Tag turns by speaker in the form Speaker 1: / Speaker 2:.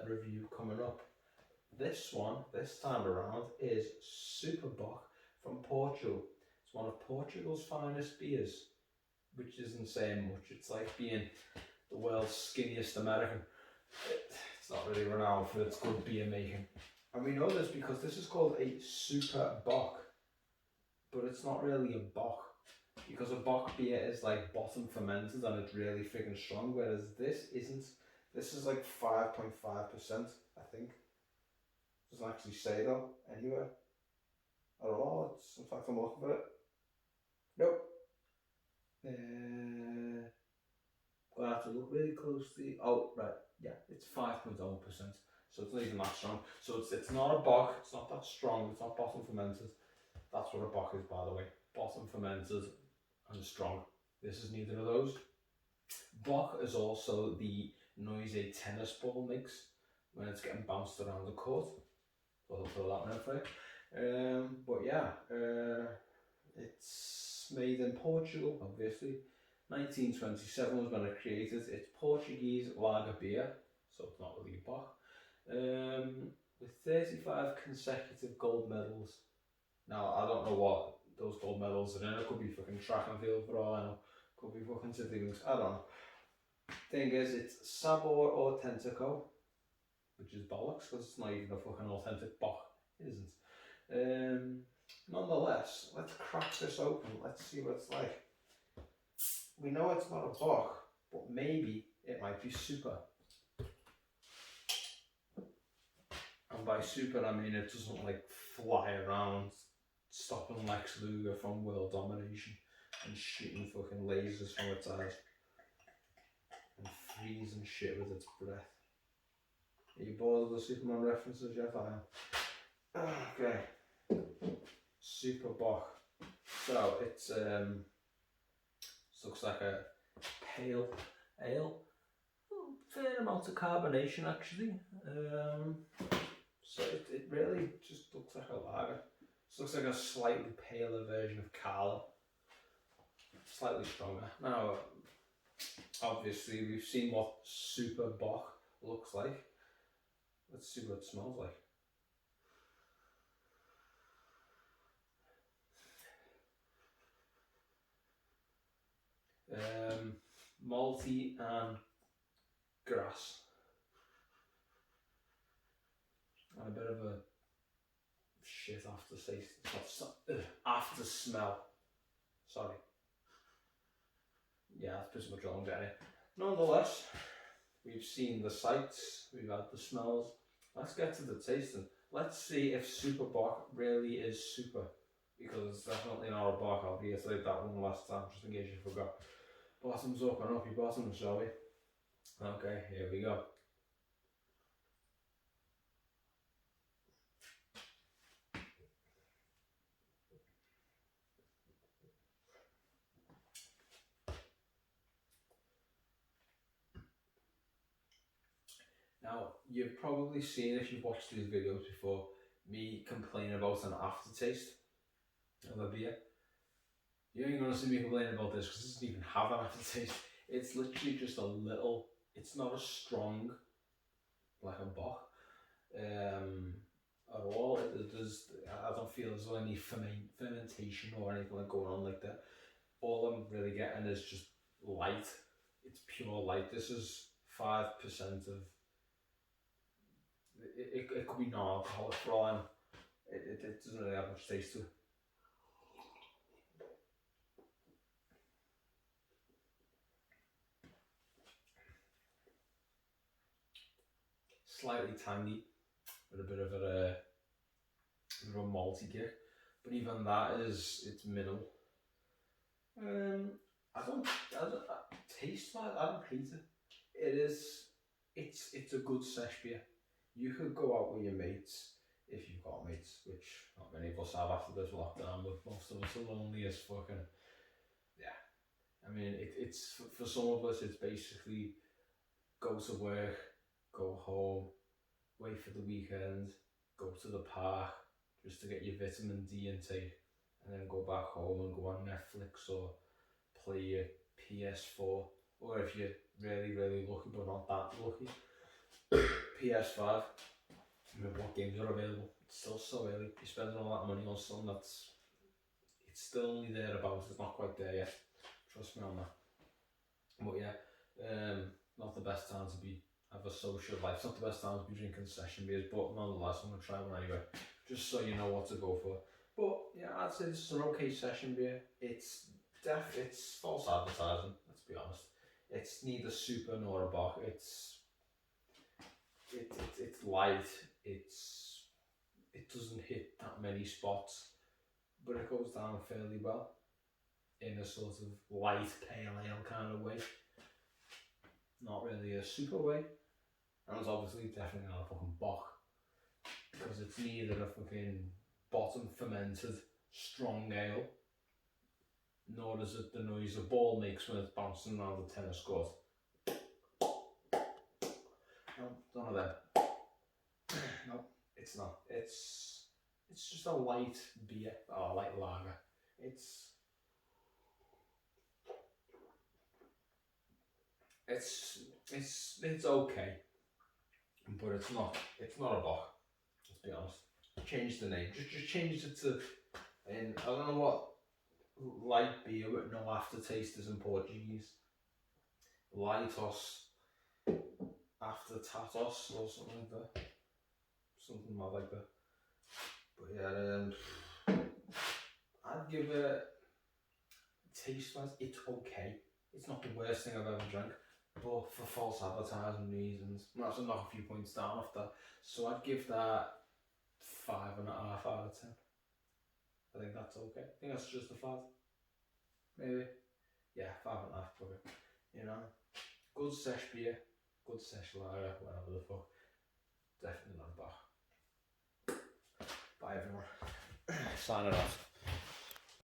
Speaker 1: review coming up. This one, this time around, is Super Bock from Portugal. It's one of Portugal's finest beers, which isn't saying much. It's like being the world's skinniest American. It's not really renowned for its good beer making. And we know this because this is called a Super Bock, but it's not really a Bock, because a Bock beer is like bottom fermented and it's really freaking strong, whereas this isn't. This is like 5.5%, I think. Doesn't actually say though anywhere at all. It's, in fact, I'm looking for it. Nope. Gonna have to look really closely. Oh, right, yeah, it's 5.0%. So it's not even that strong. So it's not a Bock. It's not that strong. It's not bottom fermented. That's what a Bock is, by the way. Bottom fermented and strong. This is neither of those. Bock is also the noise a tennis ball makes when it's getting bounced around the court. So I'll put that one in for you. But yeah, it's made in Portugal, obviously. 1927 was when it created. It's Portuguese lager beer, so it's not really a Bock. With 35 consecutive gold medals. Now, I don't know what those gold medals are in. It could be fucking track and field for all I know. Could be fucking siblings. I don't know. Thing is, it's Sabor Auténtico, which is bollocks because it's not even a fucking authentic Bock. It isn't. Nonetheless, let's crack this open. Let's see what it's like. We know it's not a Bock, but maybe it might be super. And by super, I mean it doesn't like fly around stopping Lex Luger from world domination and shooting fucking lasers from its eyes and freezing shit with its breath. Are you bored of the Superman references yet? I am. Okay. Super Bock. So it's looks like a pale ale. Fair amount of carbonation actually. So it really just looks like a lager. It looks like a slightly paler version of Carlo. Slightly stronger. Now, obviously we've seen what Super Bock looks like. Let's see what it smells like. Malty and grass. And a bit of a shit aftertaste. After smell. Sorry. Yeah, that's pretty much all I'm getting. Nonetheless, we've seen the sights, we've had the smells. Let's get to the tasting. Let's see if Super Bock really is super. Because it's definitely not a Bock. I'll reiterate that one last time, just in case you forgot. Bottoms up and up your bottoms, shall we? Okay, here we go. Now, you've probably seen, if you've watched these videos before, me complain about an aftertaste of a beer. You ain't gonna see me complain about this because it doesn't even have an aftertaste. It's literally just a little, it's not as strong like a Bock at all. I don't feel there's any fermentation or anything like going on like that. All I'm really getting is just light. It's pure light. This is 5% of, it could be non-alcoholic for all I know. It doesn't really have much taste to it. Slightly tangy, with a bit of a malty kick, but even that it's minimal. I don't taste wise, I don't hate it. It's a good sesh beer. You could go out with your mates, if you've got mates, which not many of us have after this lockdown, but most of us are lonely as fucking, yeah. I mean, it's for some of us, it's basically go to work, go home, wait for the weekend, go to the park just to get your vitamin D intake, and then go back home and go on Netflix or play your PS4, or if you're really, really lucky but not that lucky, PS5. Remember what games are available. It's still so early. You're spending all that money on something it's still only thereabouts. It's not quite there yet. Trust me on that. But yeah, not the best time to have a social life. It's not the best time to be drinking session beers, but nonetheless, I'm gonna try one anyway, just so you know what to go for. But yeah, I'd say this is an okay session beer. It's false advertising. Let's be honest. It's neither super nor a Bock. It's light. It doesn't hit that many spots, but it goes down fairly well in a sort of light pale ale kind of way. Not really a super way. And it's obviously definitely not a fucking Bock, because it's neither a fucking bottom fermented strong ale, nor is it the noise a ball makes when it's bouncing around the tennis court. No, none of that. No, it's not. It's just a light beer, or a light lager. It's okay, but it's not a Bock. Let's be honest. Change the name. Just change it to, and I don't know what light beer with no aftertaste is in Portuguese. Lightos after tatos or something like that. Something mad like that. But yeah, I'd give it, taste wise, it's okay. It's not the worst thing I've ever drank, but for false advertising reasons, I have to knock a few points down off that. So I'd give that 5.5 out of 10. I think that's okay. I think that's justified. Maybe. Yeah, 5.5 probably. You know, good sesh beer, good sesh lager, whatever the fuck. Definitely not a Bock. Bye everyone. Signing off.